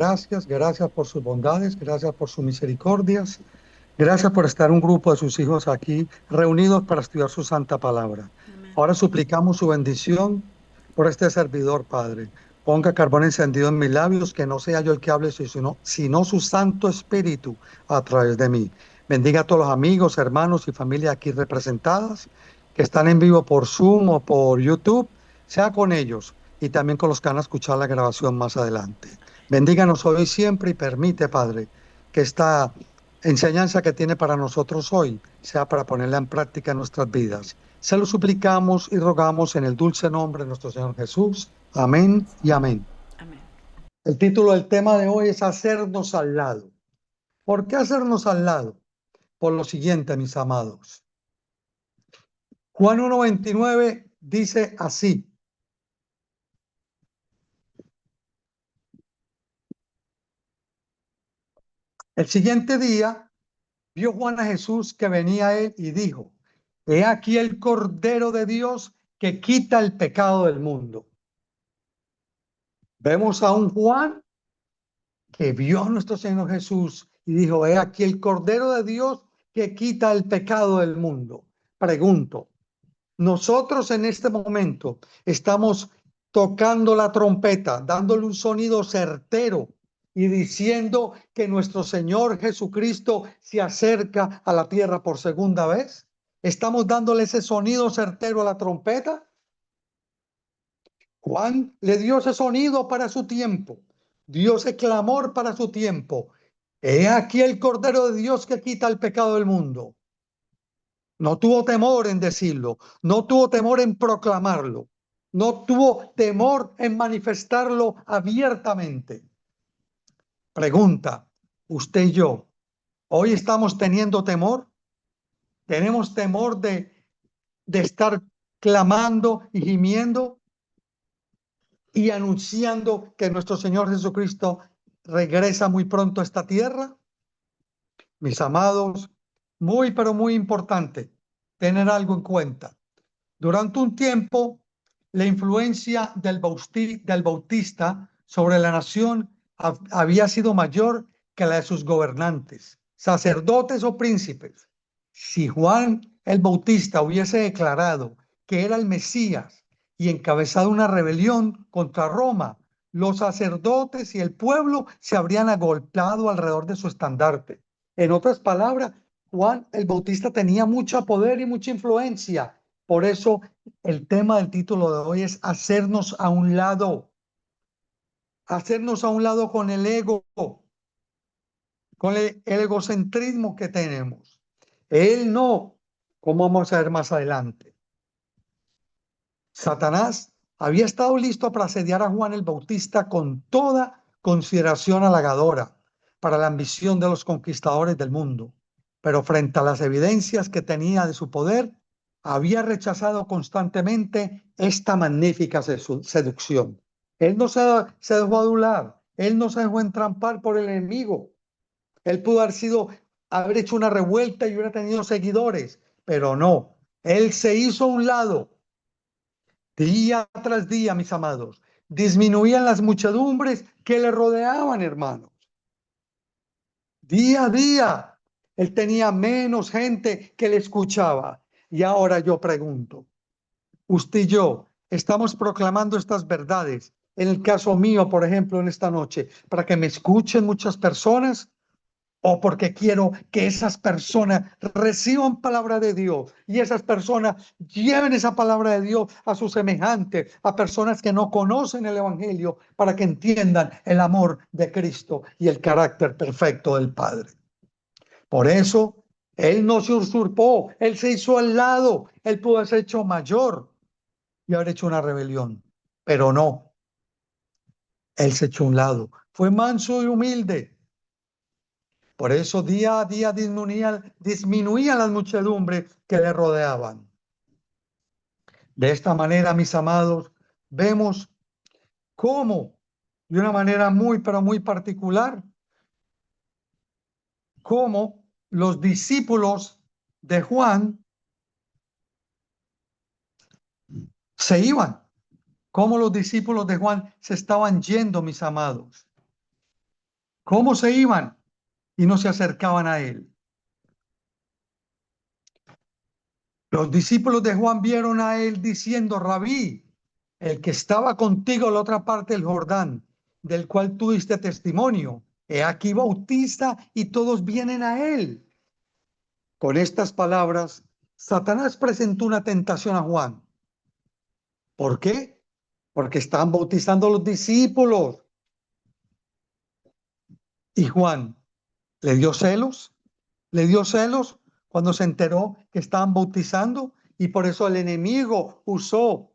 Gracias, gracias por sus bondades, gracias por sus misericordias, gracias por estar un grupo de sus hijos aquí reunidos para estudiar su santa palabra. Amén. Ahora suplicamos su bendición por este servidor, Padre. Ponga carbón encendido en mis labios, que no sea yo el que hable, sino su Santo Espíritu a través de mí. Bendiga a todos los amigos, hermanos y familia aquí representadas, que están en vivo por Zoom o por YouTube, sea con ellos y también con los que van a escuchar la grabación más adelante. Bendíganos hoy y siempre y permite, Padre, que esta enseñanza que tiene para nosotros hoy sea para ponerla en práctica en nuestras vidas. Se lo suplicamos y rogamos en el dulce nombre de nuestro Señor Jesús. Amén y amén. Amén. El título del tema de hoy es hacernos al lado. ¿Por qué hacernos al lado? Por lo siguiente, mis amados. Juan 1:29 dice así: el siguiente día vio Juan a Jesús que venía a él y dijo: He aquí el Cordero de Dios que quita el pecado del mundo. Vemos a un Juan que vio a nuestro Señor Jesús y dijo: He aquí el Cordero de Dios que quita el pecado del mundo. Pregunto, nosotros en este momento estamos tocando la trompeta, dándole un sonido certero y diciendo que nuestro Señor Jesucristo se acerca a la tierra por segunda vez. ¿Estamos dándole ese sonido certero a la trompeta? Juan le dio ese sonido para su tiempo, dio ese clamor para su tiempo. He aquí el Cordero de Dios que quita el pecado del mundo. No tuvo temor en decirlo, no tuvo temor en proclamarlo, no tuvo temor en manifestarlo abiertamente. Pregunta, usted y yo, ¿hoy estamos teniendo temor? ¿Tenemos temor de estar clamando y gimiendo y anunciando que nuestro Señor Jesucristo regresa muy pronto a esta tierra? Mis amados, muy pero muy importante tener algo en cuenta. Durante un tiempo, la influencia del Bautista sobre la nación había sido mayor que la de sus gobernantes, sacerdotes o príncipes. Si Juan el Bautista hubiese declarado que era el Mesías y encabezado una rebelión contra Roma, los sacerdotes y el pueblo se habrían agolpado alrededor de su estandarte. En otras palabras, Juan el Bautista tenía mucho poder y mucha influencia. Por eso el tema del título de hoy es hacernos a un lado con el ego, con el egocentrismo que tenemos. Él no, como vamos a ver más adelante. Satanás había estado listo para asediar a Juan el Bautista con toda consideración halagadora para la ambición de los conquistadores del mundo, pero frente a las evidencias que tenía de su poder, había rechazado constantemente esta magnífica seducción. Él no se dejó adular, él no se dejó entrampar por el enemigo. Él pudo haber hecho una revuelta y hubiera tenido seguidores, pero no, él se hizo a un lado. Día tras día, mis amados, disminuían las muchedumbres que le rodeaban, hermanos. Día a día, él tenía menos gente que le escuchaba. Y ahora yo pregunto, usted y yo estamos proclamando estas verdades. En el caso mío, por ejemplo, en esta noche, para que me escuchen muchas personas, o porque quiero que esas personas reciban palabra de Dios y esas personas lleven esa palabra de Dios a sus semejantes, a personas que no conocen el Evangelio, para que entiendan el amor de Cristo y el carácter perfecto del Padre. Por eso, Él no se usurpó, Él se hizo al lado, Él pudo haber hecho mayor y haber hecho una rebelión, pero no, Él se echó a un lado. Fue manso y humilde. Por eso día a día disminuían las muchedumbres que le rodeaban. De esta manera, mis amados, vemos cómo, de una manera muy, pero muy particular, cómo los discípulos de Juan se iban, cómo los discípulos de Juan se estaban yendo, mis amados. cómo se iban y no se acercaban a él. Los discípulos de Juan vieron a él diciendo: Rabí, el que estaba contigo en la otra parte del Jordán, del cual tú diste testimonio, he aquí bautiza y todos vienen a él. Con estas palabras, Satanás presentó una tentación a Juan. ¿Por qué? Porque estaban bautizando a los discípulos. Y Juan le dio celos, le dio celos cuando se enteró que estaban bautizando, y por eso el enemigo usó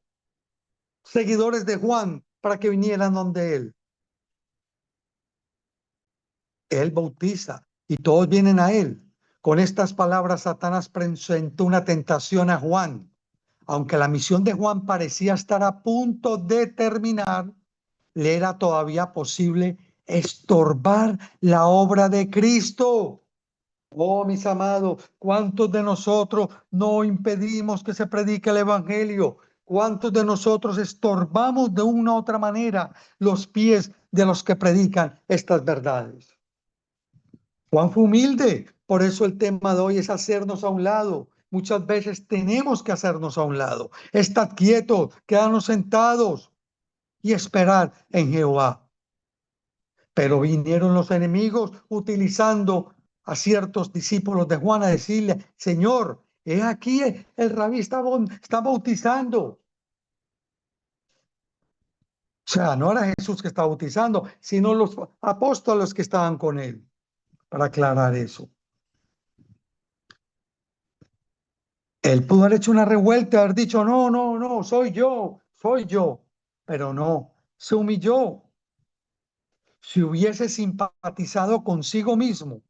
seguidores de Juan para que vinieran donde él. Él bautiza y todos vienen a él. Con estas palabras, Satanás presentó una tentación a Juan. Aunque la misión de Juan parecía estar a punto de terminar, le era todavía posible estorbar la obra de Cristo. Oh, mis amados, ¿cuántos de nosotros no impedimos que se predique el evangelio? ¿Cuántos de nosotros estorbamos de una u otra manera los pies de los que predican estas verdades? Juan fue humilde, por eso el tema de hoy es hacernos a un lado. Muchas veces tenemos que hacernos a un lado. Estad quietos, quedarnos sentados y esperar en Jehová. Pero vinieron los enemigos utilizando a ciertos discípulos de Juan a decirle: Señor, he aquí el rabí está bautizando. O sea, no era Jesús que estaba bautizando, sino los apóstoles que estaban con él, para aclarar eso. Él pudo haber hecho una revuelta, haber dicho: no, no, no, soy yo, soy yo. Pero no, se humilló. Si hubiese simpatizado consigo mismo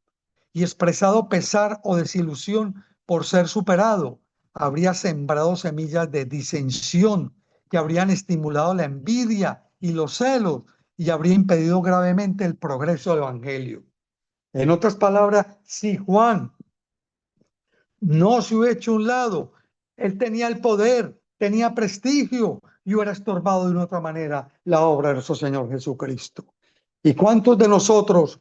y expresado pesar o desilusión por ser superado, habría sembrado semillas de disensión que habrían estimulado la envidia y los celos y habría impedido gravemente el progreso del evangelio. En otras palabras, si Juan no se hubiera hecho a un lado, él tenía el poder, tenía prestigio y hubiera estorbado de una otra manera la obra de nuestro Señor Jesucristo. ¿Y cuántos de nosotros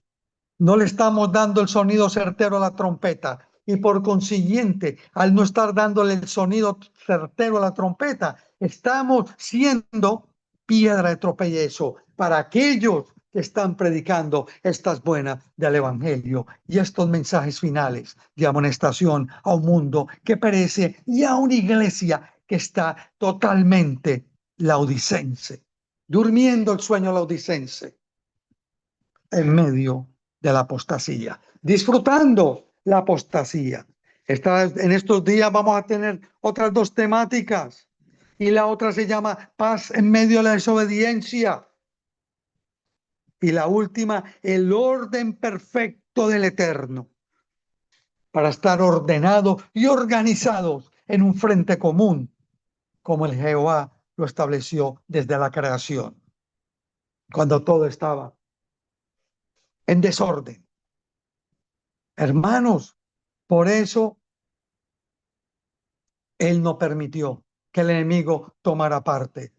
no le estamos dando el sonido certero a la trompeta? Y por consiguiente, al no estar dándole el sonido certero a la trompeta, estamos siendo piedra de tropiezo para aquellos que están predicando estas buenas del Evangelio y estos mensajes finales de amonestación a un mundo que perece y a una iglesia que está totalmente laodicense, durmiendo el sueño laodicense en medio de la apostasía, disfrutando la apostasía. En estos días vamos a tener otras dos temáticas y la otra se llama paz en medio de la desobediencia y la última, el orden perfecto del Eterno, para estar ordenados y organizados en un frente común como el Jehová lo estableció desde la creación, cuando todo estaba en desorden. Hermanos, por eso él no permitió que el enemigo tomara parte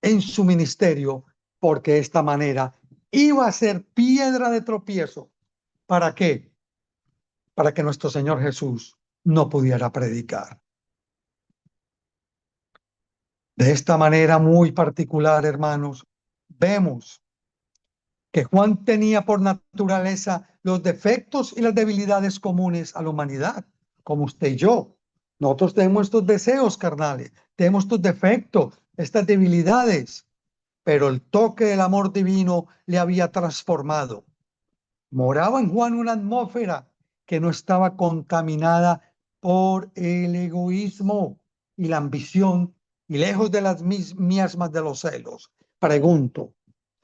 en su ministerio, porque de esta manera iba a ser piedra de tropiezo. ¿Para qué? Para que nuestro Señor Jesús no pudiera predicar. De esta manera muy particular, hermanos, vemos que Juan tenía por naturaleza los defectos y las debilidades comunes a la humanidad, como usted y yo. Nosotros tenemos estos deseos carnales, tenemos estos defectos, estas debilidades, pero el toque del amor divino le había transformado. Moraba en Juan una atmósfera que no estaba contaminada por el egoísmo y la ambición y lejos de las miasmas de los celos. Pregunto,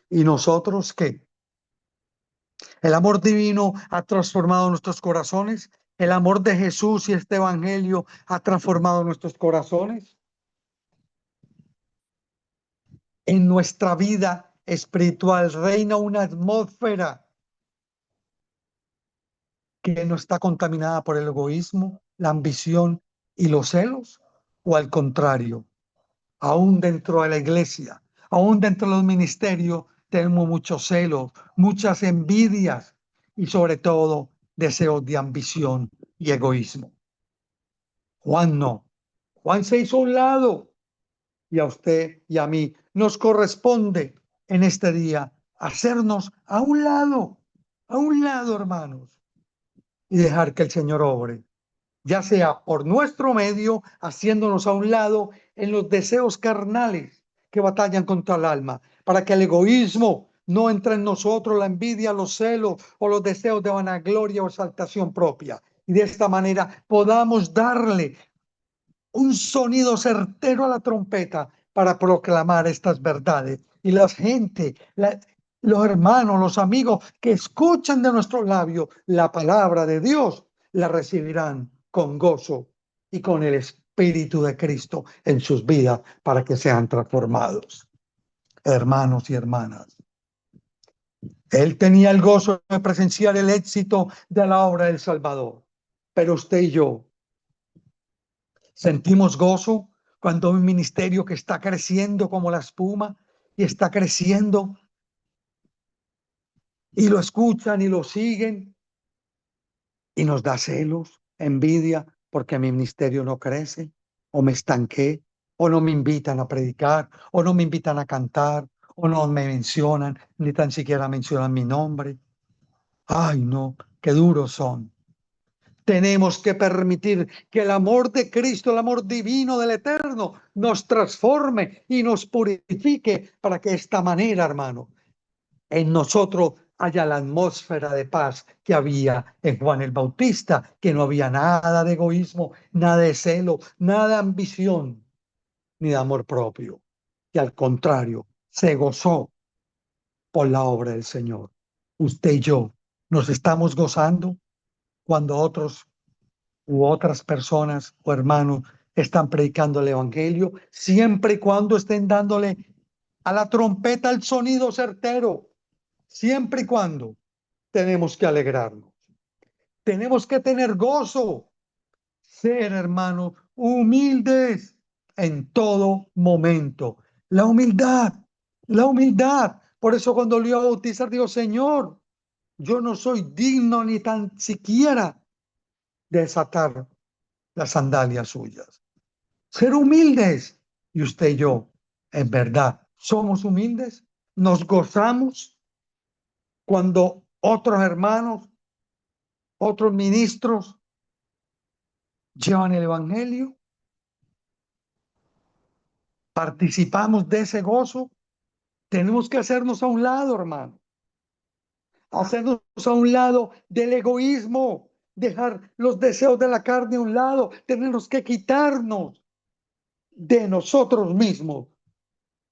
¿y nosotros qué? El amor divino ha transformado nuestros corazones. El amor de Jesús y este evangelio ha transformado nuestros corazones. En nuestra vida espiritual reina una atmósfera que no está contaminada por el egoísmo, la ambición y los celos, o al contrario, aún dentro de la iglesia, aún dentro de los ministerios, tenemos muchos celos, muchas envidias y sobre todo deseos de ambición y egoísmo. Juan no. Juan se hizo a un lado y a usted y a mí nos corresponde en este día hacernos a un lado, hermanos, y dejar que el Señor obre, ya sea por nuestro medio, haciéndonos a un lado en los deseos carnales que batallan contra el alma, para que el egoísmo no entre en nosotros, la envidia, los celos o los deseos de vanagloria o exaltación propia. Y de esta manera podamos darle un sonido certero a la trompeta para proclamar estas verdades. Y la gente, los hermanos, los amigos que escuchan de nuestros labios la palabra de Dios, la recibirán con gozo y con el Espíritu de Cristo en sus vidas para que sean transformados. Hermanos y hermanas, él tenía el gozo de presenciar el éxito de la obra del Salvador, pero usted y yo sentimos gozo cuando un ministerio que está creciendo como la espuma y está creciendo y lo escuchan y lo siguen y nos da celos, envidia porque mi ministerio no crece o me estanqué o no me invitan a predicar o no me invitan a cantar o no me mencionan ni tan siquiera mencionan mi nombre. Ay, no, qué duros son. Tenemos que permitir que el amor de Cristo, el amor divino del Eterno, nos transforme y nos purifique para que de esta manera, hermano, en nosotros haya la atmósfera de paz que había en Juan el Bautista, que no había nada de egoísmo, nada de celo, nada de ambición, ni de amor propio, que al contrario, se gozó por la obra del Señor. Usted y yo nos estamos gozando cuando otros u otras personas o hermanos están predicando el evangelio, siempre y cuando estén dándole a la trompeta el sonido certero, siempre y cuando tenemos que alegrarnos, tenemos que tener gozo, ser hermanos humildes en todo momento. La humildad. Por eso cuando lo iba a bautizar, digo, Señor, yo no soy digno ni tan siquiera de desatar las sandalias suyas. Ser humildes. Y usted y yo, en verdad, somos humildes. Nos gozamos cuando otros hermanos, otros ministros llevan el evangelio. Participamos de ese gozo. Tenemos que hacernos a un lado, hermano. Hacernos a un lado del egoísmo. Dejar los deseos de la carne a un lado. Tenemos que quitarnos de nosotros mismos,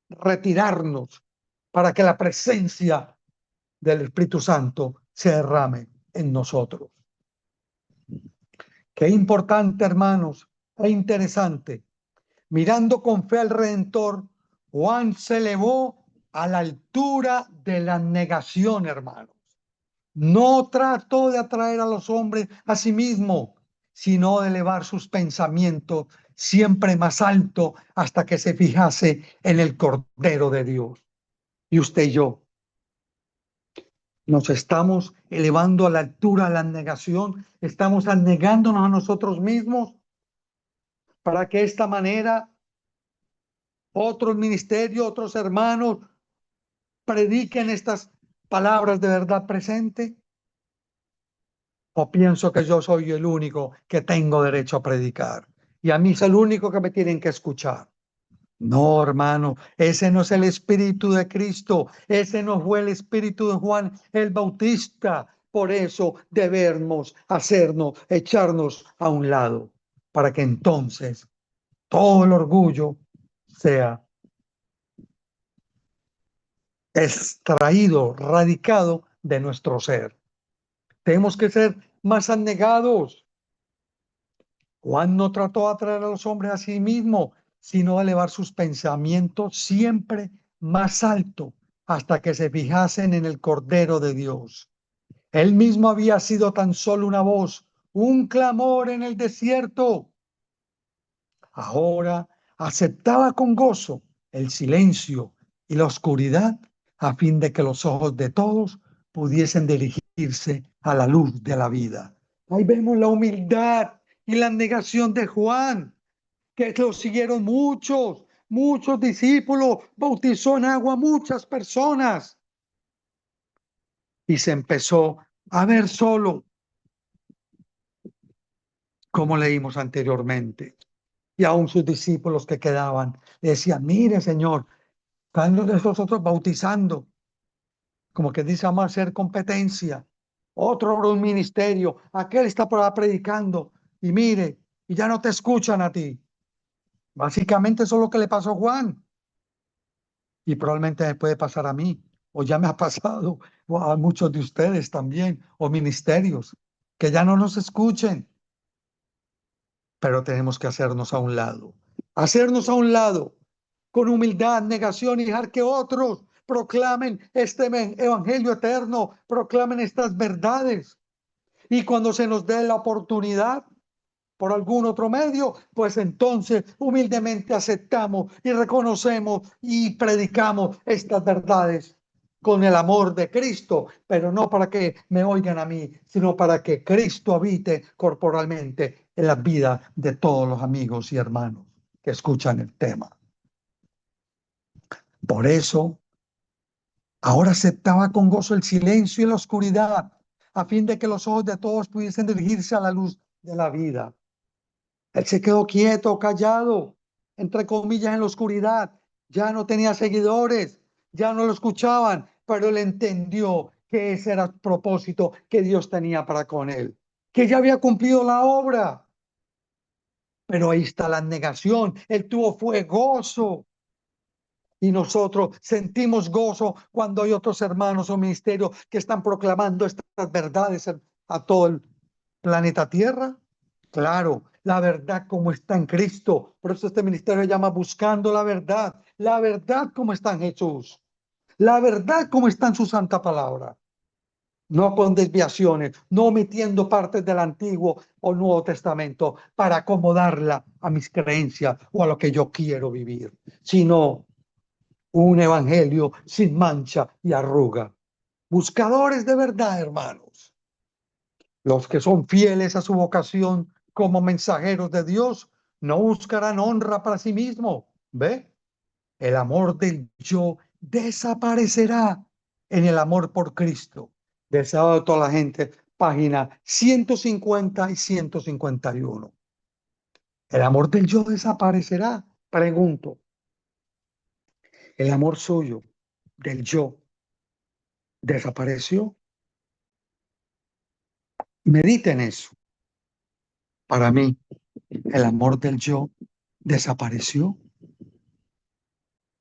retirarnos para que la presencia del Espíritu Santo se derrame en nosotros. Qué importante, hermanos, e interesante. Mirando con fe al Redentor, Juan se elevó a la altura de la negación, hermanos. No trató de atraer a los hombres a sí mismo, sino de elevar sus pensamientos siempre más alto hasta que se fijase en el Cordero de Dios. Y usted y yo nos estamos elevando a la altura de la negación, estamos negándonos a nosotros mismos para que de esta manera otros ministerios, otros hermanos prediquen estas palabras de verdad presente. ¿O pienso que yo soy el único que tengo derecho a predicar y a mí es el único que me tienen que escuchar? No, hermano, ese no es el espíritu de Cristo, ese no fue el espíritu de Juan el Bautista. Por eso debemos echarnos a un lado, para que entonces todo el orgullo sea extraído, radicado de nuestro ser. Tenemos que ser más abnegados. Juan no trató de atraer a los hombres a sí mismo, sino de elevar sus pensamientos siempre más alto hasta que se fijasen en el Cordero de Dios. Él mismo había sido tan solo una voz, un clamor en el desierto. Ahora aceptaba con gozo el silencio y la oscuridad a fin de que los ojos de todos pudiesen dirigirse a la luz de la vida. Ahí vemos la humildad y la negación de Juan, que lo siguieron muchos discípulos, bautizó en agua muchas personas y se empezó a ver solo, como leímos anteriormente. Y aún sus discípulos que quedaban le decían: mire, Señor, están de esos otros bautizando, como que dice, vamos a hacer competencia. Otro por un ministerio, aquel está por ahí predicando, y mire, y ya no te escuchan a ti. Básicamente eso es lo que le pasó a Juan, y probablemente me puede pasar a mí, o ya me ha pasado, o a muchos de ustedes también, o ministerios, que ya no nos escuchen. Pero tenemos que hacernos a un lado, con humildad, negación, y dejar que otros proclamen este evangelio eterno, proclamen estas verdades. Y cuando se nos dé la oportunidad, por algún otro medio, pues entonces humildemente aceptamos y reconocemos y predicamos estas verdades con el amor de Cristo, pero no para que me oigan a mí, sino para que Cristo habite corporalmente en la vida de todos los amigos y hermanos que escuchan el tema. Por eso, ahora aceptaba con gozo el silencio y la oscuridad, a fin de que los ojos de todos pudiesen dirigirse a la luz de la vida. Él se quedó quieto, callado, entre comillas, en la oscuridad. Ya no tenía seguidores, ya no lo escuchaban, pero él entendió que ese era el propósito que Dios tenía para con él, que ya había cumplido la obra. Pero ahí está la negación. Él fue gozo. Y nosotros sentimos gozo cuando hay otros hermanos o ministerios que están proclamando estas verdades a todo el planeta Tierra. Claro, la verdad como está en Cristo. Por eso este ministerio se llama Buscando la verdad como está en Jesús, la verdad como está en su santa palabra. No con desviaciones, no omitiendo partes del Antiguo o Nuevo Testamento para acomodarla a mis creencias o a lo que yo quiero vivir, sino un evangelio sin mancha y arruga. Buscadores de verdad, hermanos. Los que son fieles a su vocación como mensajeros de Dios no buscarán honra para sí mismos. ¿Ve? El amor del yo desaparecerá en el amor por Cristo. Deseado de toda la gente, página 150 y 151. El amor del yo desaparecerá. Pregunto, ¿el amor suyo del yo desapareció? Mediten eso. Para mí, el amor del yo desapareció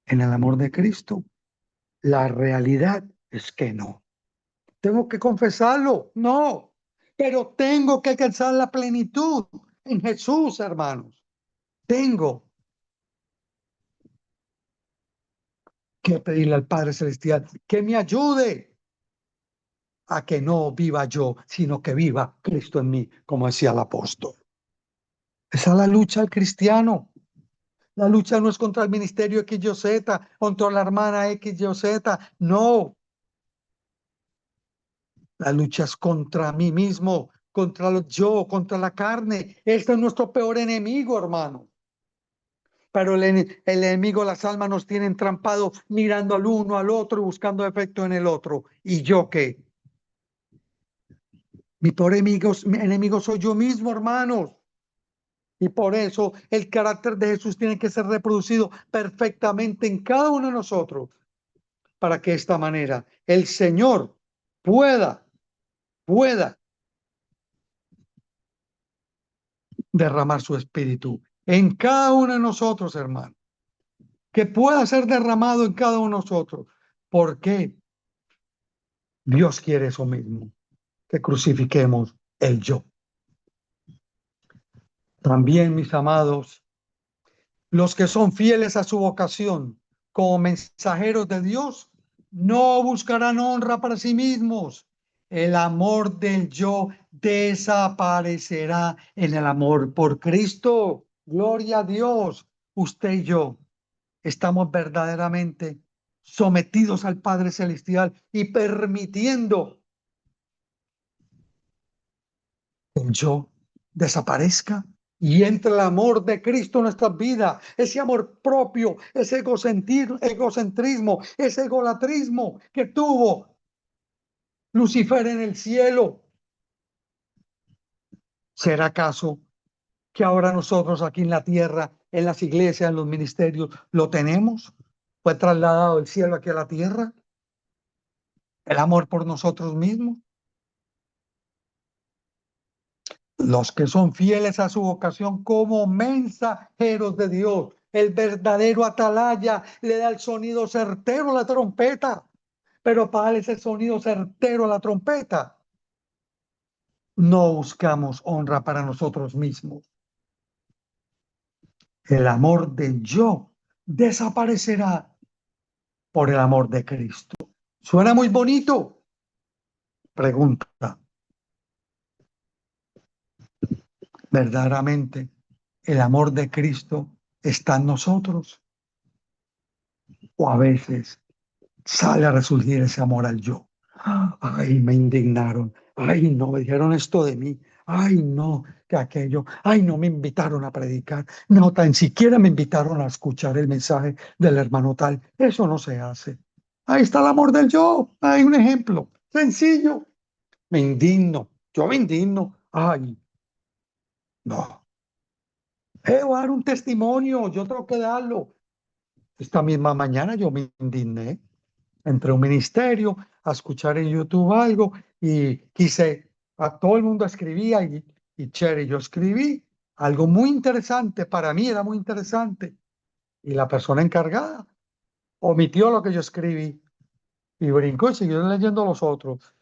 en el amor de Cristo. La realidad es que no. Tengo que confesarlo, no. Pero tengo que alcanzar la plenitud en Jesús, hermanos. Tengo que pedirle al Padre Celestial que me ayude a que no viva yo, sino que viva Cristo en mí, como decía el apóstol. Esa es la lucha del cristiano. La lucha no es contra el ministerio X, Y, Z, contra la hermana X, Y, Z. No. La lucha es contra mí mismo, contra yo, contra la carne. Este es nuestro peor enemigo, hermano. Pero el enemigo, las almas nos tienen entrampados mirando al uno, al otro y buscando efecto en el otro. ¿Y yo qué? Mi peor enemigo soy yo mismo, hermanos. Y por eso el carácter de Jesús tiene que ser reproducido perfectamente en cada uno de nosotros, para que de esta manera el Señor pueda derramar su espíritu en cada uno de nosotros, hermano. Que pueda ser derramado en cada uno de nosotros. ¿Por qué? Dios quiere eso mismo, que crucifiquemos el yo. También, mis amados, los que son fieles a su vocación como mensajeros de Dios no buscarán honra para sí mismos. El amor del yo desaparecerá en el amor por Cristo. Gloria a Dios. Usted y yo estamos verdaderamente sometidos al Padre Celestial y permitiendo que el yo desaparezca y entre el amor de Cristo en nuestras vidas, ese amor propio, ese egocentrismo, ese egolatrismo que tuvo Lucifer en el cielo. ¿Será acaso que ahora nosotros aquí en la tierra, en las iglesias, en los ministerios, lo tenemos? ¿Fue trasladado del cielo aquí a la tierra? ¿El amor por nosotros mismos? Los que son fieles a su vocación como mensajeros de Dios, el verdadero atalaya le da el sonido certero a la trompeta. Pero para darle ese sonido certero a la trompeta, no buscamos honra para nosotros mismos. El amor del yo desaparecerá por el amor de Cristo. ¿Suena muy bonito? Pregunta. ¿Verdaderamente el amor de Cristo está en nosotros? ¿O a veces sale a resurgir ese amor al yo? Ay, me indignaron. Ay, no, me dijeron esto de mí. Ay, no, que aquello. Ay, no me invitaron a predicar. No, tan siquiera me invitaron a escuchar el mensaje del hermano tal. Eso no se hace. Ahí está el amor del yo. Hay un ejemplo sencillo. Me indigno. Yo me indigno. Ay, no. Voy a dar un testimonio. Yo tengo que darlo. Esta misma mañana yo me indigné. Entré a un ministerio a escuchar en YouTube algo y quise, a todo el mundo escribía y chévere, yo escribí algo muy interesante, para mí era muy interesante, y la persona encargada omitió lo que yo escribí y brincó y siguió leyendo los otros.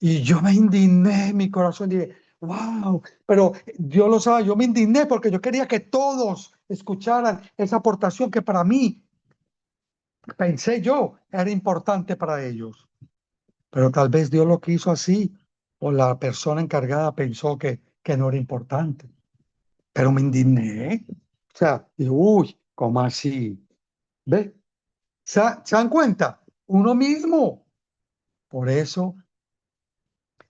Y yo me indigné en mi corazón, dije, wow, pero Dios lo sabe, yo me indigné porque yo quería que todos escucharan esa aportación que para mí, pensé yo, era importante para ellos. Pero tal vez Dios lo quiso así, o la persona encargada pensó que no era importante. Pero me indigné. O sea, y, uy, ¿cómo así? ¿Ve? ¿Se dan cuenta? Uno mismo. Por eso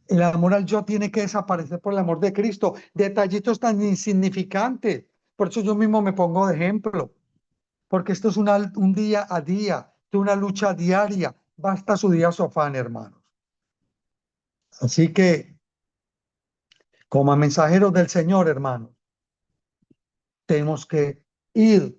el amor al yo tiene que desaparecer por el amor de Cristo. Detallitos tan insignificantes. Por eso yo mismo me pongo de ejemplo. Porque esto es un día a día, de una lucha diaria. Basta su día su afán, hermanos. Así que, como mensajeros del Señor, hermanos, tenemos que ir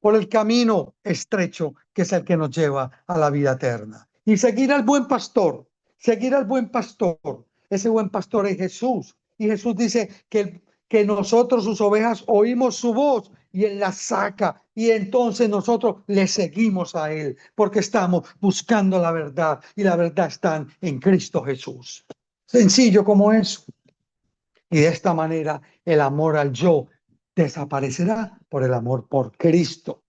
por el camino estrecho que es el que nos lleva a la vida eterna. Y seguir al buen pastor, seguir al buen pastor. Ese buen pastor es Jesús. Y Jesús dice que nosotros, sus ovejas, oímos su voz y Él la saca. Y entonces nosotros le seguimos a Él porque estamos buscando la verdad y la verdad está en Cristo Jesús. Sencillo como eso. Y de esta manera el amor al yo desaparecerá por el amor por Cristo.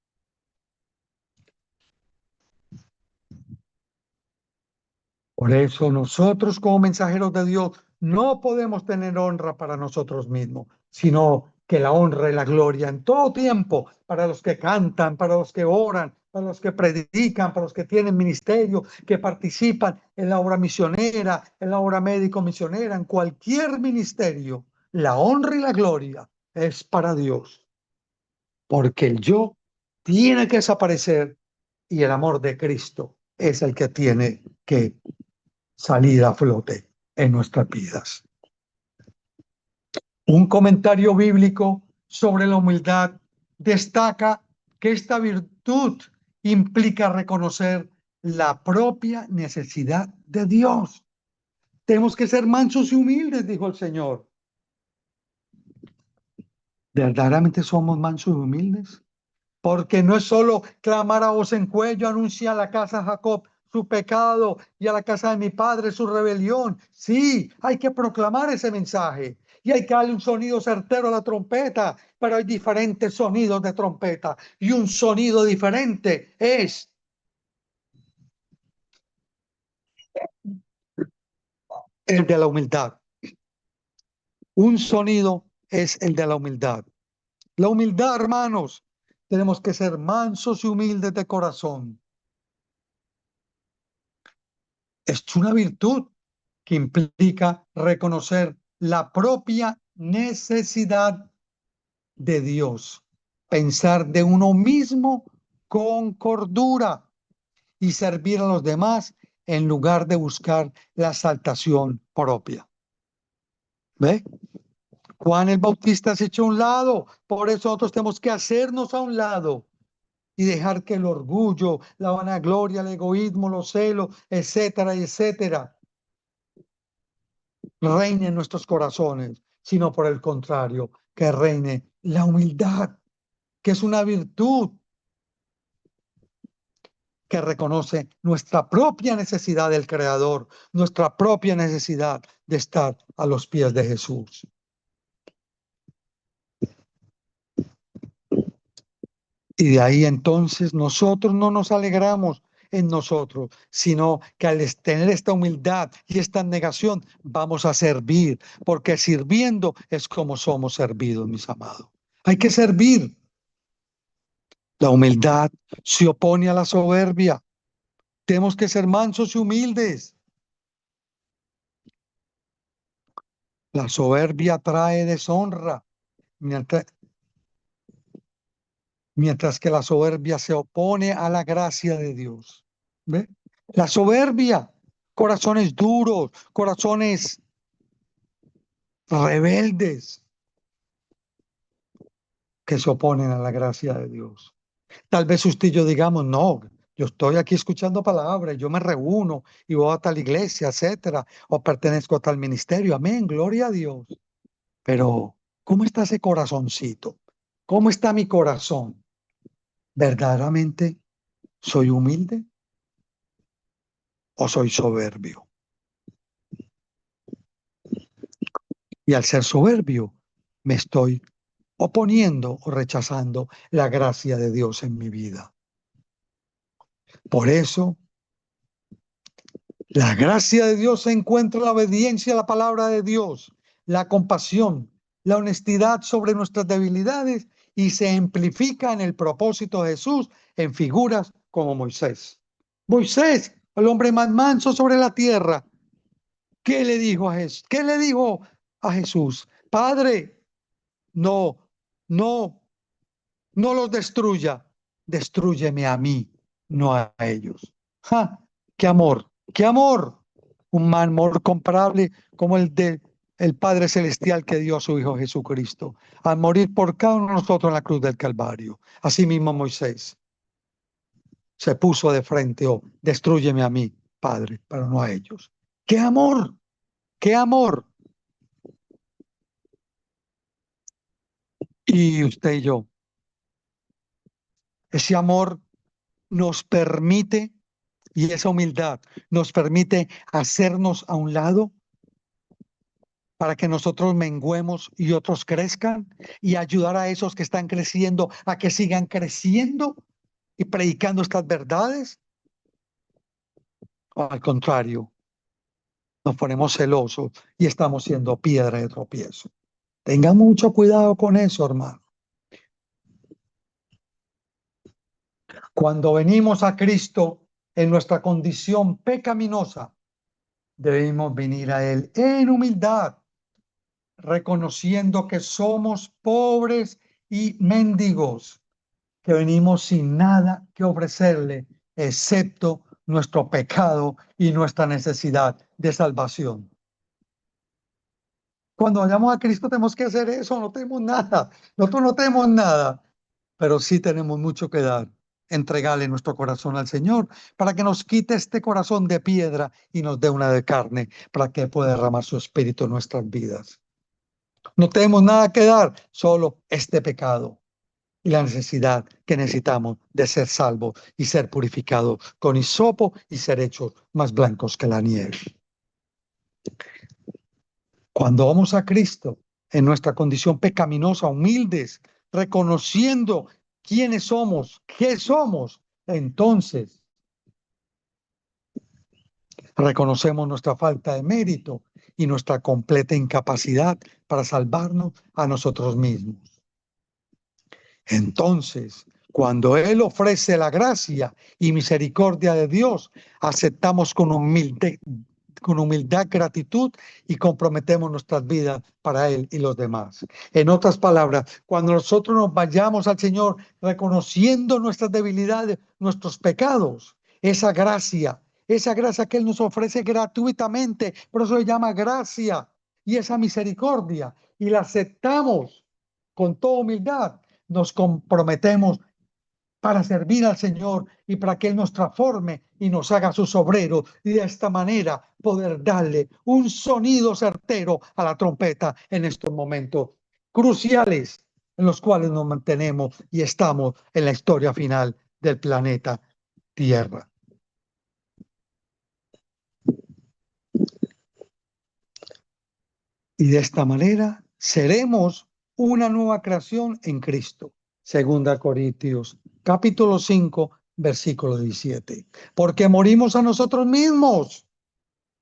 Por eso nosotros como mensajeros de Dios no podemos tener honra para nosotros mismos, sino que la honra y la gloria en todo tiempo para los que cantan, para los que oran, para los que predican, para los que tienen ministerio, que participan en la obra misionera, en la obra médico misionera, en cualquier ministerio. La honra y la gloria es para Dios, porque el yo tiene que desaparecer y el amor de Cristo es el que tiene que salir a flote en nuestras vidas. Un comentario bíblico sobre la humildad destaca que esta virtud implica reconocer la propia necesidad de Dios. Tenemos que ser mansos y humildes, dijo el Señor. ¿Verdaderamente somos mansos y humildes? Porque no es solo clamar a voz en cuello, anunciar a la casa de Jacob su pecado y a la casa de mi padre su rebelión. Sí, hay que proclamar ese mensaje y hay que darle un sonido certero a la trompeta, pero hay diferentes sonidos de trompeta y un sonido diferente es el de la humildad. Un sonido es el de la humildad. La humildad, hermanos, tenemos que ser mansos y humildes de corazón. Es una virtud que implica reconocer la propia necesidad de Dios, pensar de uno mismo con cordura y servir a los demás en lugar de buscar la exaltación propia. ¿Ve? Juan el Bautista se echó a un lado, por eso nosotros tenemos que hacernos a un lado y dejar que el orgullo, la vanagloria, el egoísmo, los celos, etcétera, etcétera, reine en nuestros corazones, sino por el contrario, que reine la humildad, que es una virtud que reconoce nuestra propia necesidad del Creador, nuestra propia necesidad de estar a los pies de Jesús. Y de ahí entonces nosotros no nos alegramos en nosotros, sino que al tener esta humildad y esta negación vamos a servir, porque sirviendo es como somos servidos, mis amados. Hay que servir. La humildad se opone a la soberbia. Tenemos que ser mansos y humildes. La soberbia trae deshonra, mientras, mientras que la soberbia se opone a la gracia de Dios. ¿Ve? La soberbia, corazones duros, corazones rebeldes que se oponen a la gracia de Dios. Tal vez usted y yo digamos, no, yo estoy aquí escuchando palabras, yo me reúno y voy a tal iglesia, etcétera, o pertenezco a tal ministerio. Amén, gloria a Dios. Pero, ¿cómo está ese corazoncito? ¿Cómo está mi corazón? ¿Verdaderamente soy humilde o soy soberbio? Y al ser soberbio, me estoy oponiendo o rechazando la gracia de Dios en mi vida. Por eso, la gracia de Dios se encuentra en la obediencia a la palabra de Dios, la compasión, la honestidad sobre nuestras debilidades y se amplifica en el propósito de Jesús en figuras como Moisés. Moisés, el hombre más manso sobre la tierra, ¿qué le dijo a Jesús? ¿Qué le dijo a Jesús? Padre, no, no, no los destruya, destrúyeme a mí, no a ellos. ¡Ja! ¡Qué amor! ¡Qué amor! Un amor comparable como el de el Padre Celestial que dio a su Hijo Jesucristo, al morir por cada uno de nosotros en la cruz del Calvario. Asimismo Moisés se puso de frente, oh, destrúyeme a mí, Padre, pero no a ellos. ¡Qué amor! ¡Qué amor! Y usted y yo, ese amor nos permite, y esa humildad nos permite hacernos a un lado para que nosotros menguemos y otros crezcan y ayudar a esos que están creciendo a que sigan creciendo y predicando estas verdades. O al contrario, nos ponemos celosos y estamos siendo piedra de tropiezo. Tenga mucho cuidado con eso, hermano. Cuando venimos a Cristo en nuestra condición pecaminosa, debemos venir a Él en humildad, reconociendo que somos pobres y mendigos, que venimos sin nada que ofrecerle, excepto nuestro pecado y nuestra necesidad de salvación. Cuando vayamos a Cristo tenemos que hacer eso, no tenemos nada, nosotros no tenemos nada, pero sí tenemos mucho que dar. Entregarle nuestro corazón al Señor para que nos quite este corazón de piedra y nos dé una de carne para que pueda derramar su espíritu en nuestras vidas. No tenemos nada que dar, solo este pecado y la necesidad que necesitamos de ser salvos y ser purificados con hisopo y ser hechos más blancos que la nieve. Cuando vamos a Cristo en nuestra condición pecaminosa, humildes, reconociendo quiénes somos, qué somos, entonces reconocemos nuestra falta de mérito y nuestra completa incapacidad para salvarnos a nosotros mismos. Entonces, Cuando Él ofrece la gracia y misericordia de Dios, aceptamos con humildad, gratitud y comprometemos nuestras vidas para Él y los demás. En otras palabras, cuando nosotros nos vayamos al Señor reconociendo nuestras debilidades, nuestros pecados, esa gracia que Él nos ofrece gratuitamente, por eso se llama gracia, y esa misericordia, y la aceptamos con toda humildad, nos comprometemos para servir al Señor y para que Él nos transforme y nos haga sus obreros y de esta manera poder darle un sonido certero a la trompeta en estos momentos cruciales en los cuales nos mantenemos y estamos en la historia final del planeta Tierra. Y de esta manera seremos una nueva creación en Cristo. Segunda Corintios, capítulo 5, versículo 17. Porque morimos a nosotros mismos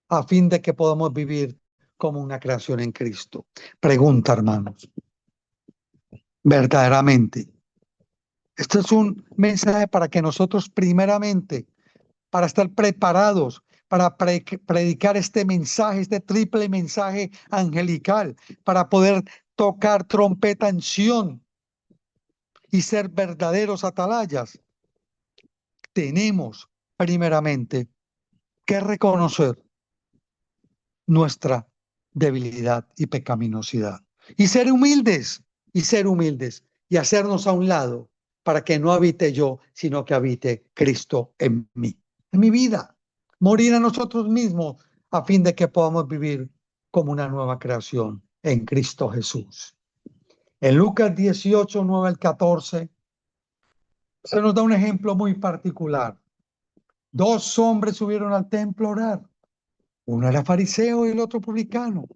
a fin de que podamos vivir como una creación en Cristo. Pregunta, hermanos. Verdaderamente, este es un mensaje para que nosotros primeramente, para estar preparados, para predicar este mensaje, este triple mensaje angelical, para poder tocar trompeta en Sión y ser verdaderos atalayas, tenemos primeramente que reconocer nuestra debilidad y pecaminosidad y ser humildes y hacernos a un lado para que no habite yo, sino que habite Cristo en mí, en mi vida. Morir a nosotros mismos a fin de que podamos vivir como una nueva creación en Cristo Jesús. En Lucas 18, 9 al 14, se nos da un ejemplo muy particular. Dos hombres subieron al templo a orar. Uno era fariseo y el otro publicano.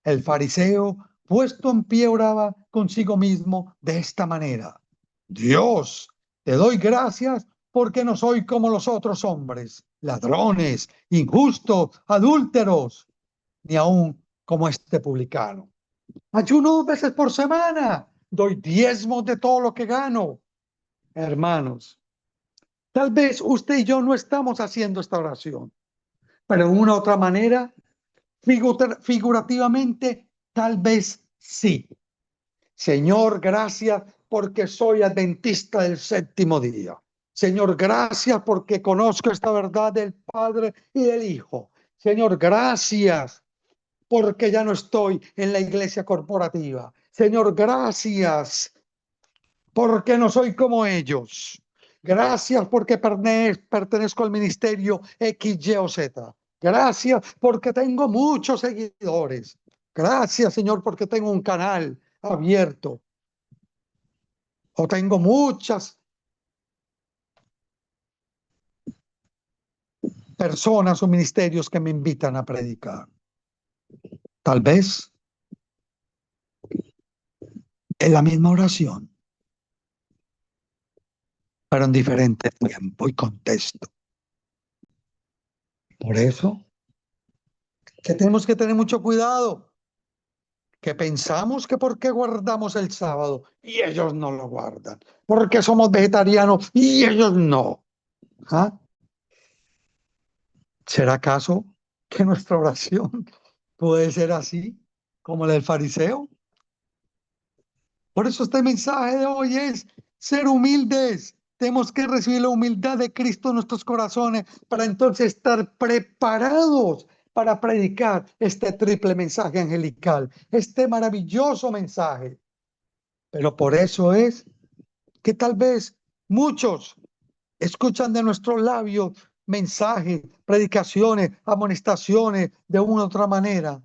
El fariseo, puesto en pie, oraba consigo mismo de esta manera: Dios, te doy gracias porque no soy como los otros hombres, ladrones, injustos, adúlteros, ni aun como este publicano. Ayuno 2 veces por semana, doy diezmos de todo lo que gano. Hermanos, tal vez usted y yo no estamos haciendo esta oración, pero de una u otra manera, figurativamente, tal vez sí. Señor, gracias porque soy adventista del séptimo día. Señor, gracias porque conozco esta verdad del Padre y del Hijo. Señor, gracias porque ya no estoy en la iglesia corporativa. Señor, gracias porque no soy como ellos. Gracias porque pertenezco al ministerio X, Y o Z. Gracias porque tengo muchos seguidores. Gracias, Señor, porque tengo un canal abierto. O tengo muchas personas o ministerios que me invitan a predicar. Tal vez en la misma oración, pero en diferente tiempo y contexto. Por eso que tenemos que tener mucho cuidado, que pensamos que porque guardamos el sábado y ellos no lo guardan, porque somos vegetarianos y ellos no. ¿Ah? ¿Será acaso que nuestra oración puede ser así como la del fariseo? Por eso este mensaje de hoy es ser humildes. Tenemos que recibir la humildad de Cristo en nuestros corazones para entonces estar preparados para predicar este triple mensaje angelical, este maravilloso mensaje. Pero por eso es que tal vez muchos escuchan de nuestros labios mensajes, predicaciones, amonestaciones de una u otra manera.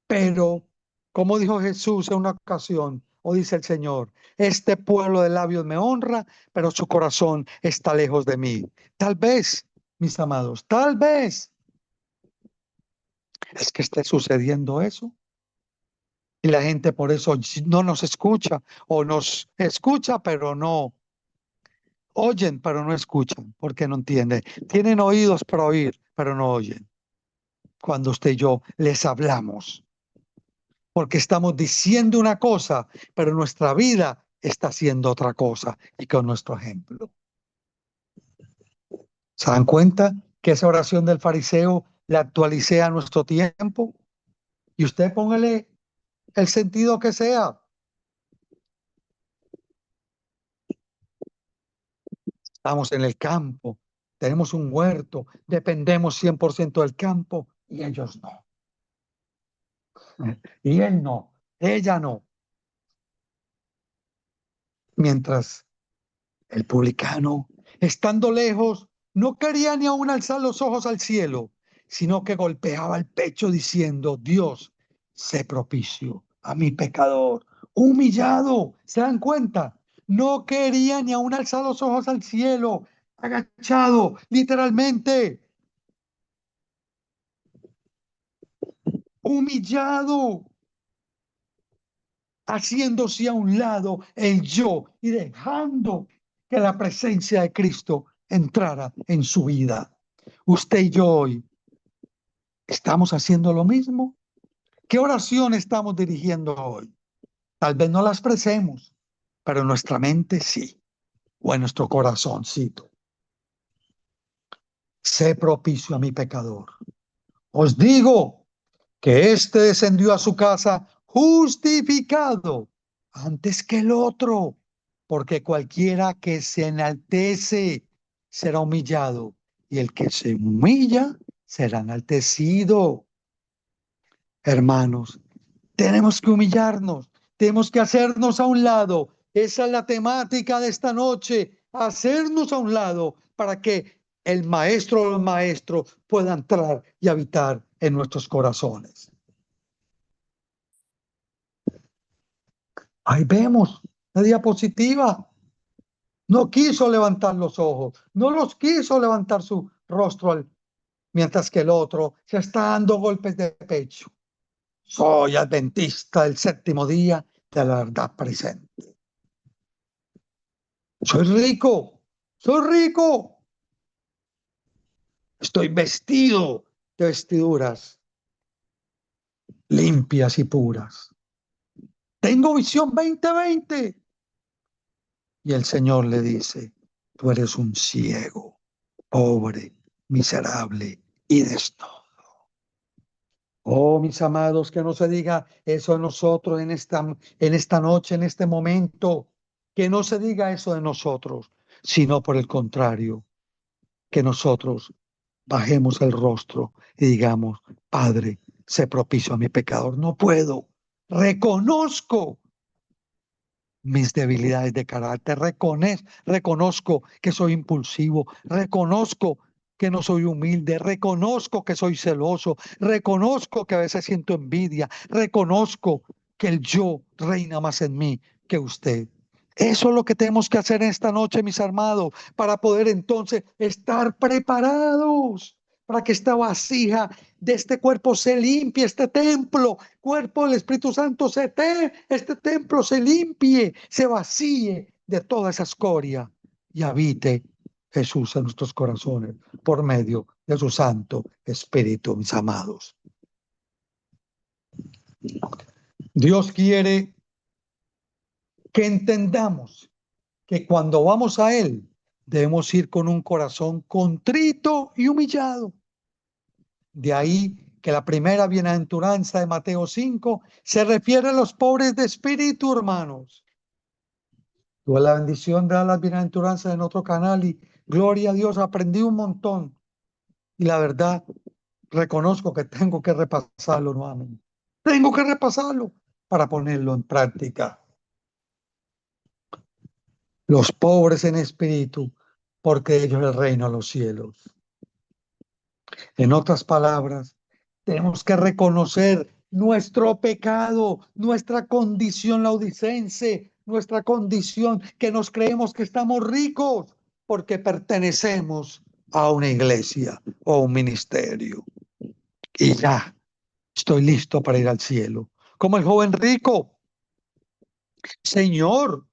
Pero, como dijo Jesús en una ocasión, o dice el Señor, este pueblo de labios me honra, pero su corazón está lejos de mí. Tal vez, mis amados, tal vez es que esté sucediendo eso. Y la gente por eso no nos escucha, o nos escucha, pero no oyen, pero no escuchan, porque no entienden. Tienen oídos para oír, pero no oyen. Cuando usted y yo les hablamos, porque estamos diciendo una cosa, pero nuestra vida está haciendo otra cosa y con nuestro ejemplo. ¿Se dan cuenta que esa oración del fariseo la actualicé a nuestro tiempo? Y usted póngale el sentido que sea. Estamos en el campo, tenemos un huerto, dependemos 100% del campo y ellos no. Y él no, ella no. Mientras el publicano, estando lejos, no quería ni aún alzar los ojos al cielo, sino que golpeaba el pecho diciendo: Dios, sé propicio a mi pecador. Humillado, ¿se dan cuenta? No quería ni aún alzar los ojos al cielo, agachado, literalmente, humillado, haciéndose a un lado el yo y dejando que la presencia de Cristo entrara en su vida. Usted y yo hoy estamos haciendo lo mismo. ¿Qué oración estamos dirigiendo hoy? Tal vez no la expresemos, pero en nuestra mente sí, o en nuestro corazoncito. Sé propicio a mi pecador. Os digo que éste descendió a su casa justificado antes que el otro, porque cualquiera que se enaltece será humillado, y el que se humilla será enaltecido. Hermanos, tenemos que humillarnos, tenemos que hacernos a un lado. Esa es la temática de esta noche, hacernos a un lado para que el maestro o los maestros pueda entrar y habitar en nuestros corazones. Ahí vemos la diapositiva. No quiso levantar los ojos, no los quiso levantar su rostro, mientras que el otro se está dando golpes de pecho. Soy adventista del séptimo día de la verdad presente. Soy rico, soy rico. Estoy vestido de vestiduras limpias y puras. Tengo visión 20/20. Y el Señor le dice: tú eres un ciego, pobre, miserable y desnudo. Oh, mis amados, que no se diga eso de nosotros en esta noche, en este momento. Que no se diga eso de nosotros, sino por el contrario, que nosotros bajemos el rostro y digamos: Padre, sé propicio a mi pecador. No puedo. Reconozco mis debilidades de carácter, reconozco que soy impulsivo, reconozco que no soy humilde, reconozco que soy celoso, reconozco que a veces siento envidia, reconozco que el yo reina más en mí que usted. Eso es lo que tenemos que hacer esta noche, mis amados, para poder entonces estar preparados para que esta vasija de este cuerpo se limpie, este templo, cuerpo del Espíritu Santo, este templo se limpie, se vacíe de toda esa escoria y habite Jesús en nuestros corazones por medio de su Santo Espíritu, mis amados. Dios quiere que entendamos que cuando vamos a Él debemos ir con un corazón contrito y humillado. De ahí que la primera bienaventuranza de Mateo 5 se refiere a los pobres de espíritu, hermanos. Tuve la bendición de dar las bienaventuranzas en otro canal y gloria a Dios, aprendí un montón. Y la verdad, reconozco que tengo que repasarlo nuevamente. Tengo que repasarlo para ponerlo en práctica. Los pobres en espíritu, porque ellos es el reino de los cielos. En otras palabras, tenemos que reconocer nuestro pecado, nuestra condición laodicense, nuestra condición que nos creemos que estamos ricos porque pertenecemos a una iglesia o un ministerio. Y ya estoy listo para ir al cielo. Como el joven rico. Señor,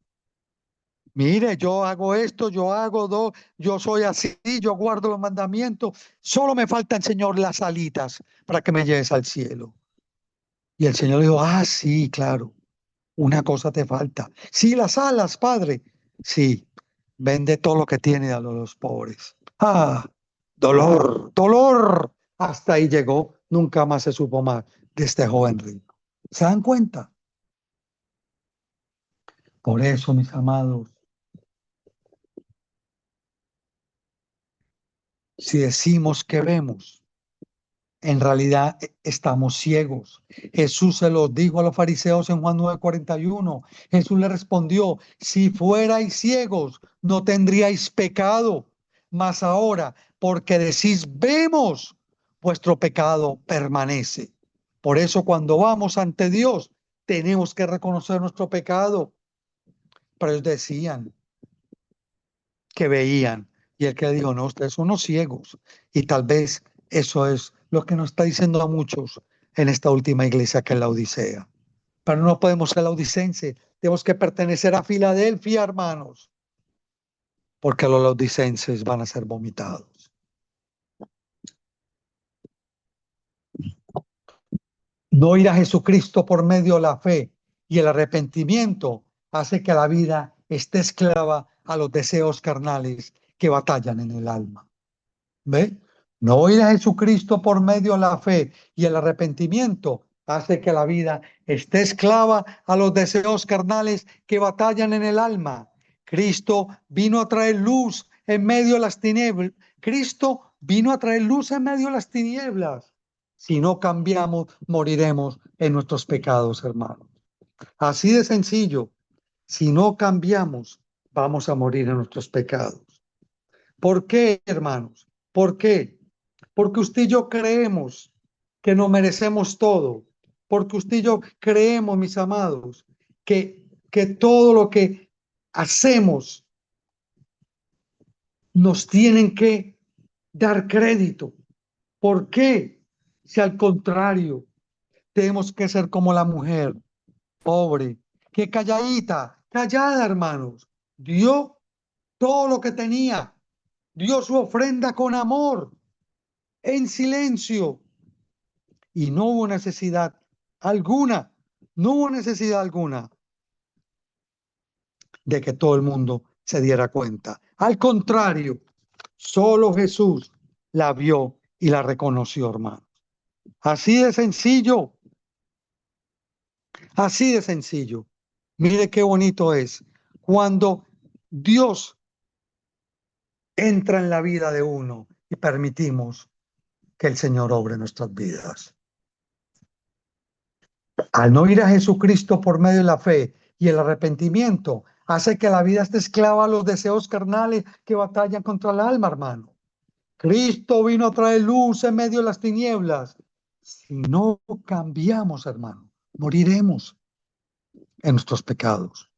mire, yo hago esto, yo soy así, yo guardo los mandamientos. Solo me faltan, Señor, las alitas para que me lleves al cielo. Y el Señor dijo: ah, sí, claro. Una cosa te falta. Sí, las alas, Padre. Sí, vende todo lo que tiene a los pobres. Ah, dolor, dolor. Hasta ahí llegó. Nunca más se supo más de este joven rico. ¿Se dan cuenta? Por eso, mis amados, si decimos que vemos, en realidad estamos ciegos. Jesús se lo dijo a los fariseos en Juan 9:41. Jesús le respondió, si fuerais ciegos, no tendríais pecado. Mas ahora, porque decís, vemos, vuestro pecado permanece. Por eso cuando vamos ante Dios, tenemos que reconocer nuestro pecado. Pero ellos decían que veían. Y el que dijo, no, ustedes son unos ciegos. Y tal vez eso es lo que nos está diciendo a muchos en esta última iglesia que es la Odisea. Pero no podemos ser laodicenses, tenemos que pertenecer a Filadelfia, hermanos, porque los laodicenses van a ser vomitados. No ir a Jesucristo por medio de la fe y el arrepentimiento hace que la vida esté esclava a los deseos carnales que batallan en el alma. ¿Ve? No ir a Jesucristo por medio de la fe y el arrepentimiento hace que la vida esté esclava a los deseos carnales que batallan en el alma. Cristo vino a traer luz en medio de las tinieblas. Cristo vino a traer luz en medio de las tinieblas. Si no cambiamos, moriremos en nuestros pecados, hermanos. Así de sencillo. Si no cambiamos, vamos a morir en nuestros pecados. ¿Por qué, hermanos? ¿Por qué? Porque usted y yo creemos que no merecemos todo. Porque usted y yo creemos, mis amados, que todo lo que hacemos nos tienen que dar crédito. ¿Por qué? Si al contrario, tenemos que ser como la mujer pobre, que calladita, callada, hermanos, dio todo lo que tenía, dio su ofrenda con amor, en silencio, y no hubo necesidad alguna, no hubo necesidad alguna de que todo el mundo se diera cuenta. Al contrario, solo Jesús la vio y la reconoció, hermano. Así de sencillo, así de sencillo. Mire qué bonito es cuando Dios entra en la vida de uno y permitimos que el Señor obre nuestras vidas. Al no ir a Jesucristo por medio de la fe y el arrepentimiento, hace que la vida esté esclava a los deseos carnales que batallan contra el alma, hermano. Cristo vino a traer luz en medio de las tinieblas. Si no cambiamos, hermano, moriremos en nuestros pecados.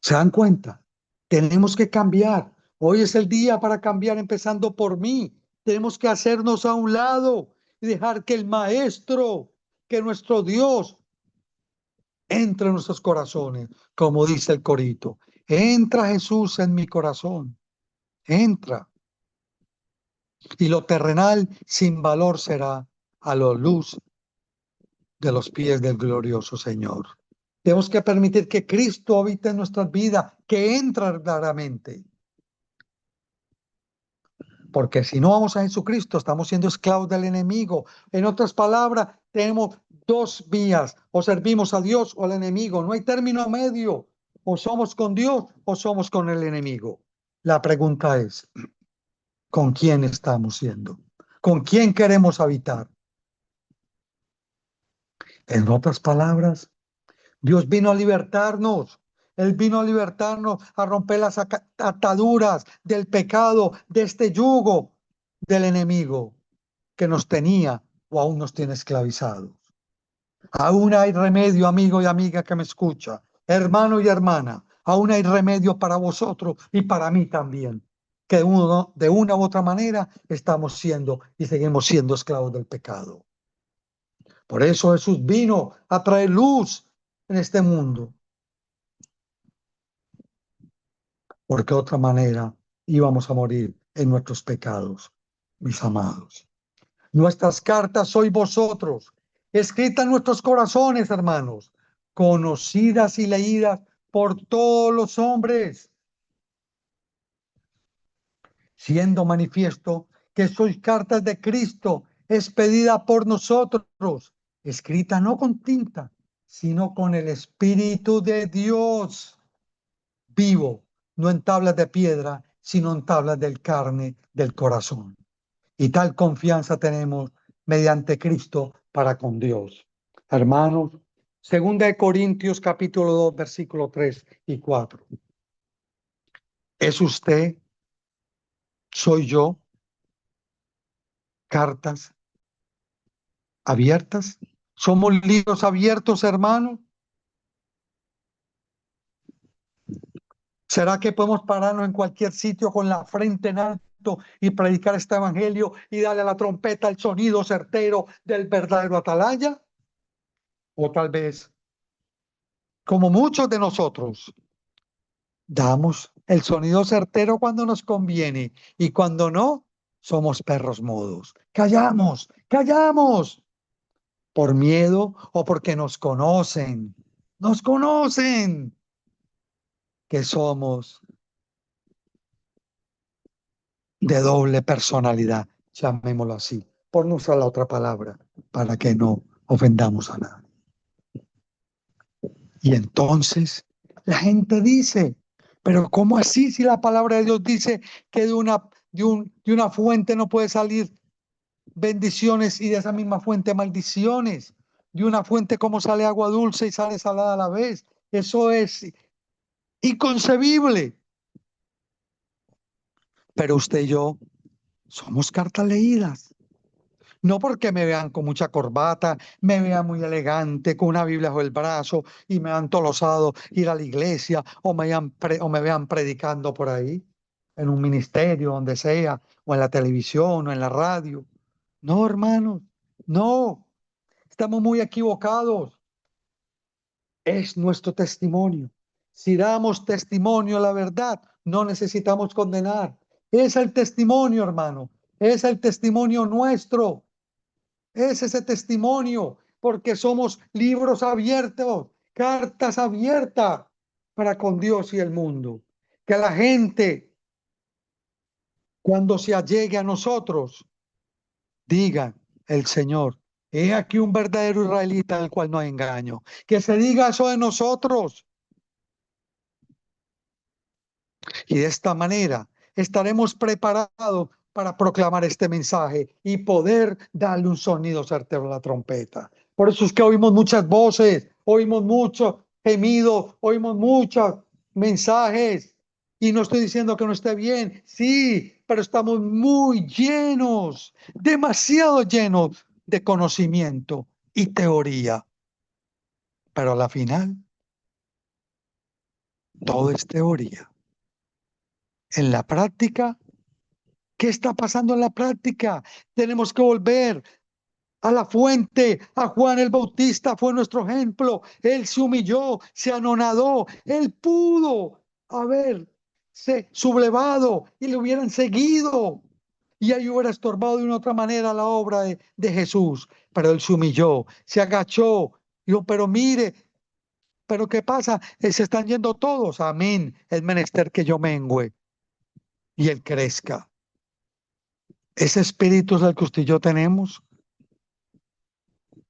¿Se dan cuenta? Tenemos que cambiar. Hoy es el día para cambiar, empezando por mí. Tenemos que hacernos a un lado y dejar que el Maestro, que nuestro Dios, entre en nuestros corazones, como dice el corito. Entra Jesús en mi corazón. Entra. Y lo terrenal sin valor será a la luz de los pies del glorioso Señor. Tenemos que permitir que Cristo habite en nuestras vidas, que entra verdaderamente. Porque si no vamos a Jesucristo, estamos siendo esclavos del enemigo. En otras palabras, tenemos dos vías: o servimos a Dios o al enemigo. No hay término medio. O somos con Dios o somos con el enemigo. La pregunta es, ¿con quién estamos siendo? ¿Con quién queremos habitar? En otras palabras, Dios vino a libertarnos. Él vino a libertarnos, a romper las ataduras del pecado, de este yugo del enemigo que nos tenía o aún nos tiene esclavizados. Aún hay remedio, amigo y amiga que me escucha, hermano y hermana. Aún hay remedio para vosotros y para mí también. Que uno, de una u otra manera estamos siendo y seguimos siendo esclavos del pecado. Por eso Jesús vino a traer luz en este mundo. Porque de otra manera íbamos a morir en nuestros pecados, mis amados. Nuestras cartas sois vosotros, escritas en nuestros corazones, hermanos. conocidas y leídas por todos los hombres, siendo manifiesto que sois cartas de Cristo, expedida por nosotros, escrita no con tinta, sino con el Espíritu de Dios vivo, no en tablas de piedra, sino en tablas del carne del corazón. Y tal confianza tenemos mediante Cristo para con Dios. Hermanos, 2 Corintios capítulo 2, versículo 3 y 4. ¿Es usted, soy yo, cartas abiertas? ¿Somos libros abiertos, hermanos? ¿Será que podemos pararnos en cualquier sitio con la frente en alto y predicar este evangelio y darle a la trompeta el sonido certero del verdadero atalaya? O tal vez, como muchos de nosotros, damos el sonido certero cuando nos conviene y cuando no, somos perros mudos. Callamos, callamos, por miedo o porque nos conocen que somos de doble personalidad, llamémoslo así, por no usar la otra palabra, para que no ofendamos a nadie. Y entonces la gente dice, pero ¿cómo así si la palabra de Dios dice que de una fuente no puede salir bendiciones y de esa misma fuente maldiciones? De una fuente como sale agua dulce y sale salada a la vez. Eso es inconcebible. Pero usted y yo somos cartas leídas. No porque me vean con mucha corbata, me vean muy elegante, con una Biblia bajo el brazo y me han tolosado ir a la iglesia o me vean predicando por ahí, en un ministerio, donde sea, o en la televisión o en la radio. No, hermanos, no, estamos muy equivocados. Es nuestro testimonio. Si damos testimonio a la verdad, no necesitamos condenar. Es el testimonio, hermano, es el testimonio nuestro. Es ese testimonio, porque somos libros abiertos, cartas abiertas para con Dios y el mundo. Que la gente, cuando se allegue a nosotros, diga el Señor, he aquí un verdadero israelita en el cual no hay engaño. Que se diga eso de nosotros. Y de esta manera estaremos preparados para proclamar este mensaje y poder darle un sonido certero a la trompeta. Por eso es que oímos muchas voces, oímos muchos gemidos, oímos muchos mensajes. Y no estoy diciendo que no esté bien, sí, pero estamos muy llenos, demasiado llenos de conocimiento y teoría. Pero a la final, todo es teoría. En la práctica, ¿qué está pasando en la práctica? Tenemos que volver a la fuente. A Juan el Bautista fue nuestro ejemplo. Él se humilló, se anonadó. Él pudo haberse sublevado y le hubieran seguido. Y ahí hubiera estorbado de una otra manera la obra de Jesús. Pero él se humilló, se agachó. Dijo, pero mire, pero ¿qué pasa? Se están yendo todos. Amén. Es menester que yo mengüe y él crezca. Ese espíritu es el que usted y yo tenemos,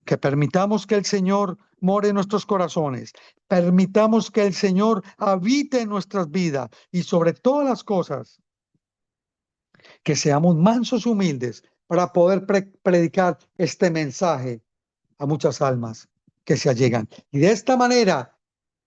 que permitamos que el Señor more en nuestros corazones, permitamos que el Señor habite en nuestras vidas y sobre todas las cosas, que seamos mansos y humildes para poder predicar este mensaje a muchas almas que se allegan. Y de esta manera,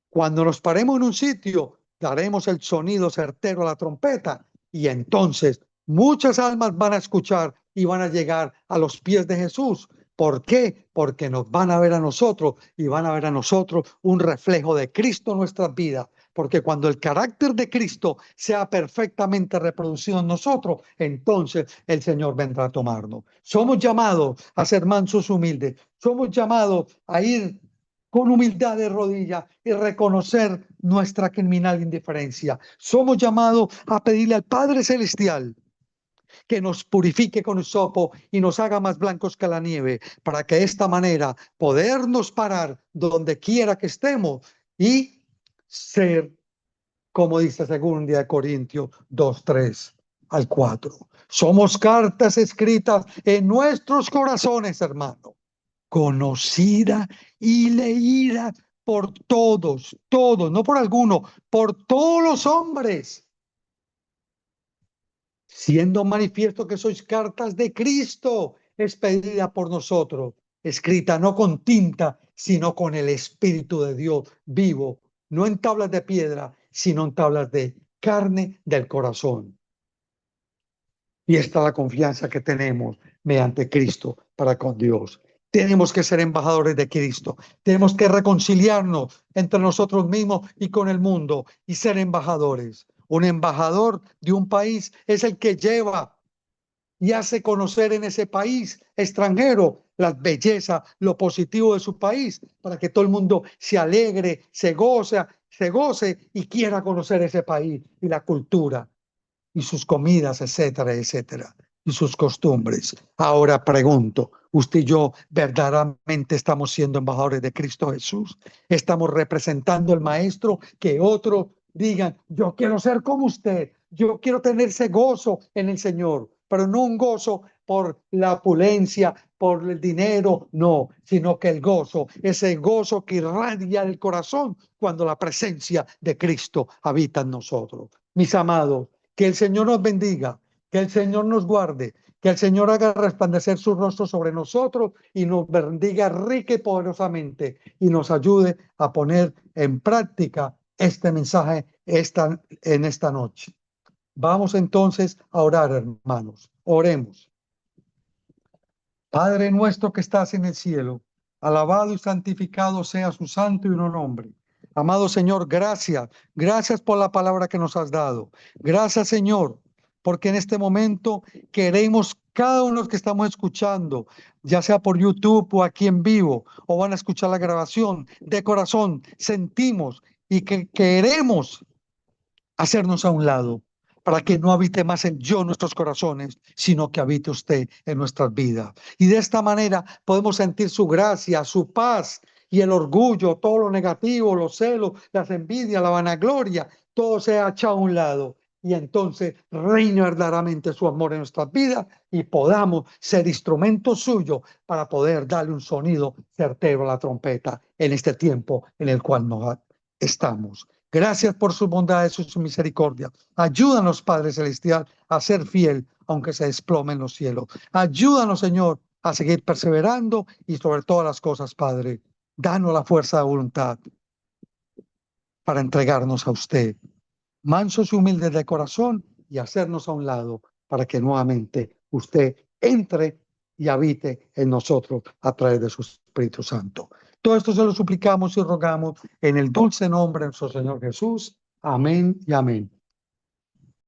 cuando nos paremos en un sitio, daremos el sonido certero a la trompeta y entonces muchas almas van a escuchar y van a llegar a los pies de Jesús. ¿Por qué? Porque nos van a ver a nosotros y van a ver a nosotros un reflejo de Cristo en nuestras vidas. Porque cuando el carácter de Cristo sea perfectamente reproducido en nosotros, entonces el Señor vendrá a tomarnos. Somos llamados a ser mansos humildes. Somos llamados a ir con humildad de rodillas y reconocer nuestra criminal indiferencia. Somos llamados a pedirle al Padre Celestial que nos purifique con hisopo y nos haga más blancos que la nieve, para que de esta manera podernos parar donde quiera que estemos y ser, como dice 2 Corintios 2:3-4. Somos cartas escritas en nuestros corazones, hermano, conocida y leída por todos, no por alguno, por todos los hombres, siendo manifiesto que sois cartas de Cristo, expedida por nosotros, escrita no con tinta, sino con el Espíritu de Dios vivo, no en tablas de piedra, sino en tablas de carne del corazón. Y esta es la confianza que tenemos mediante Cristo para con Dios. Tenemos que ser embajadores de Cristo. Tenemos que reconciliarnos entre nosotros mismos y con el mundo y ser embajadores. Un embajador de un país es el que lleva y hace conocer en ese país extranjero las bellezas, lo positivo de su país, para que todo el mundo se alegre, se goce y quiera conocer ese país y la cultura y sus comidas, etcétera, etcétera, y sus costumbres. Ahora pregunto, ¿usted y yo verdaderamente estamos siendo embajadores de Cristo Jesús? ¿Estamos representando al Maestro? Que otros digan, yo quiero ser como usted, yo quiero tener ese gozo en el Señor, pero no un gozo por la opulencia, por el dinero, no, sino que el gozo, ese gozo que irradia el corazón cuando la presencia de Cristo habita en nosotros. Mis amados, que el Señor nos bendiga, que el Señor nos guarde, que el Señor haga resplandecer su rostro sobre nosotros y nos bendiga rica y poderosamente y nos ayude a poner en práctica este mensaje en esta noche. Vamos entonces a orar, hermanos. Oremos. Padre nuestro que estás en el cielo, alabado y santificado sea su santo y no nombre. Amado Señor, gracias por la palabra que nos has dado. Gracias, Señor, porque en este momento queremos cada uno de los que estamos escuchando, ya sea por YouTube o aquí en vivo, o van a escuchar la grabación, de corazón sentimos y que queremos hacernos a un lado para que no habite más el yo en nuestros corazones, sino que habite usted en nuestras vidas. Y de esta manera podemos sentir su gracia, su paz y el orgullo, todo lo negativo, los celos, las envidias, la vanagloria, todo se ha echado a un lado. Y entonces reina verdaderamente su amor en nuestras vidas y podamos ser instrumentos suyos para poder darle un sonido certero a la trompeta en este tiempo en el cual nos estamos. Gracias por su bondad y su misericordia. Ayúdanos, Padre Celestial, a ser fiel, aunque se desplomen los cielos. Ayúdanos, Señor, a seguir perseverando y sobre todas las cosas, Padre, danos la fuerza de voluntad para entregarnos a usted, mansos y humildes de corazón, y hacernos a un lado para que nuevamente usted entre y habite en nosotros a través de su Espíritu Santo. Todo esto se lo suplicamos y rogamos en el dulce nombre de nuestro Señor Jesús. Amén y amén.